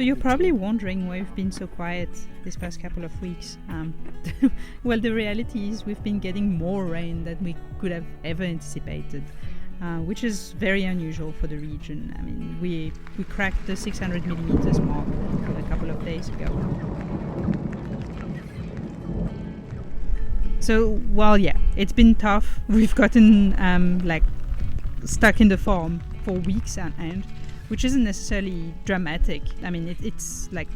So you're probably wondering why we've been so quiet this past couple of weeks. Well, the reality is we've been getting more rain than we could have ever anticipated, which is very unusual for the region. I mean, we cracked the 600 millimeters mark a couple of days ago. So, well, yeah, it's been tough. We've gotten stuck in the farm for weeks on end, which isn't necessarily dramatic. I mean, it's like,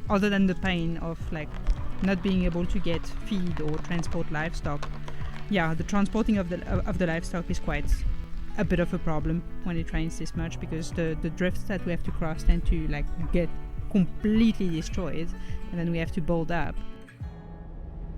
other than the pain of like not being able to get feed or transport livestock, yeah, the transporting of the livestock is quite a bit of a problem when it rains this much, because the drifts that we have to cross tend to like get completely destroyed, and then we have to build up.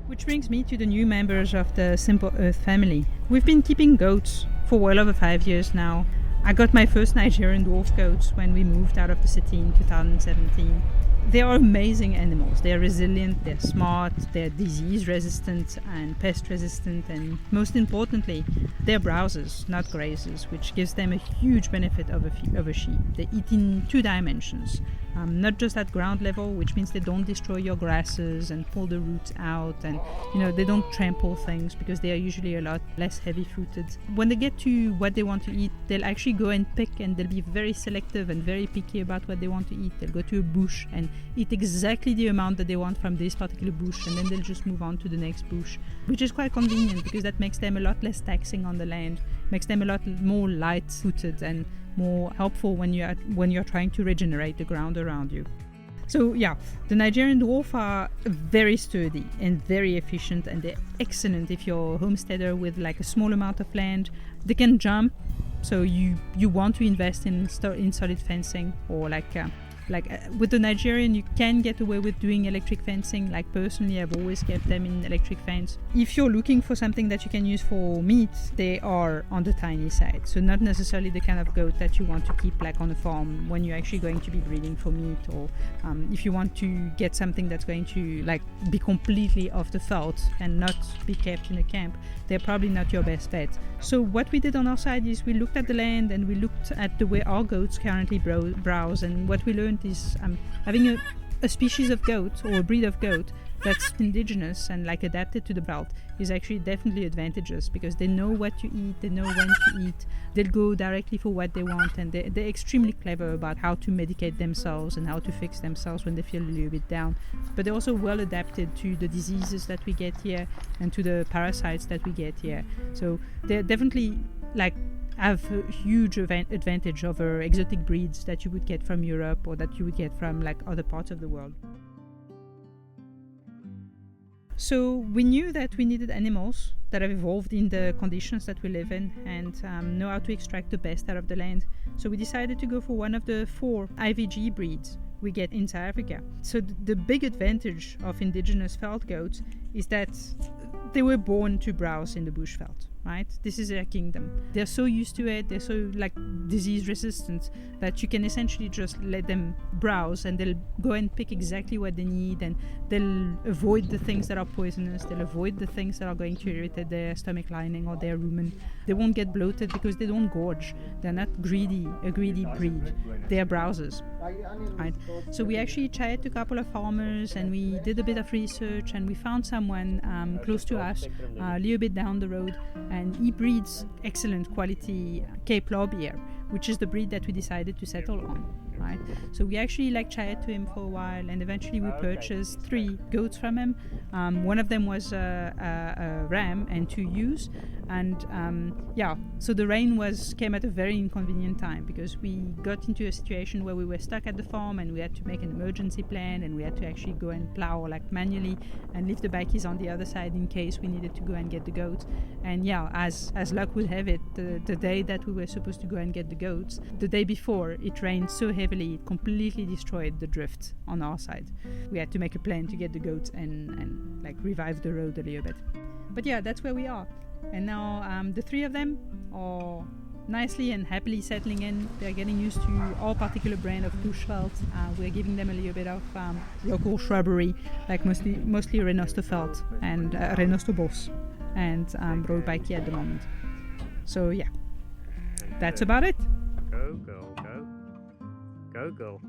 Which brings me to the new members of the Simple Earth family. We've been keeping goats for well over 5 years now. I got my first Nigerian dwarf goats when we moved out of the city in 2017. They are amazing animals. They're resilient, they're smart, they're disease resistant and pest resistant, and most importantly, they're browsers, not grazers, which gives them a huge benefit over sheep. They eat in 2 dimensions, not just at ground level, which means they don't destroy your grasses and pull the roots out, and they don't trample things because they are usually a lot less heavy-footed. When they get to what they want to eat, they'll actually go and pick, and they'll be very selective and very picky about what they want to eat. They'll go to a bush and eat exactly the amount that they want from this particular bush, and then they'll just move on to the next bush, which is quite convenient because that makes them a lot less taxing on the land, makes them a lot more light-footed and more helpful when you're trying to regenerate the ground around you. So yeah, the Nigerian dwarf are very sturdy and very efficient, and they're excellent if you're a homesteader with like a small amount of land. They can jump, so you want to invest in solid fencing, or with the Nigerian, you can get away with doing electric fencing. Like personally, I've always kept them in electric fence. If you're looking for something that you can use for meat, they are on the tiny side. So not necessarily the kind of goat that you want to keep like on a farm when you're actually going to be breeding for meat, or if you want to get something that's going to like be completely off the veldt and not be kept in a camp, they're probably not your best bet. So what we did on our side is we looked at the land and we looked at the way our goats currently browse, and what we learned is having a species of goat or a breed of goat that's indigenous and like adapted to the veldt is actually definitely advantageous, because they know what to eat, they know when to eat, they'll go directly for what they want, and they're extremely clever about how to medicate themselves and how to fix themselves when they feel a little bit down. But they're also well adapted to the diseases that we get here and to the parasites that we get here. So they're definitely like have a huge advantage over exotic breeds that you would get from Europe or that you would get from like other parts of the world. So we knew that we needed animals that have evolved in the conditions that we live in and know how to extract the best out of the land. So we decided to go for one of the 4 IVG breeds we get in South Africa. So the big advantage of indigenous veldt goats is that they were born to browse in the bush veldt. Right? This is their kingdom. They're so used to it, they're so like disease resistant that you can essentially just let them browse, and they'll go and pick exactly what they need, and they'll avoid the things that are poisonous, they'll avoid the things that are going to irritate their stomach lining or their rumen. They won't get bloated because they don't gorge. They're not a greedy breed. They're browsers. Right? So we actually chatted to a couple of farmers, and we did a bit of research, and we found someone close to us, a little bit down the road, and he breeds excellent quality Cape Lob Ear, which is the breed that we decided to settle on. Right? So we actually chatted to him for a while, and eventually we purchased 3 goats from him. One of them was a ram and 2 ewes, and so the rain came at a very inconvenient time, because we got into a situation where we were stuck at the farm and we had to make an emergency plan, and we had to actually go and plow manually and leave the bakkies on the other side in case we needed to go and get the goats. And as luck would have it, the day that we were supposed to go and get the goats, the day before, it rained so heavily it completely destroyed the drift on our side. We had to make a plan to get the goats and revive the road a little bit. But yeah, that's where we are. And now the 3 of them are nicely and happily settling in. They're getting used to our particular brand of bush veldt. We're giving them a little bit of local shrubbery, like mostly Renosterveldt and Renosterbos and Roodbijkie at the moment. So yeah, that's about it. Go, go, go. Go, go.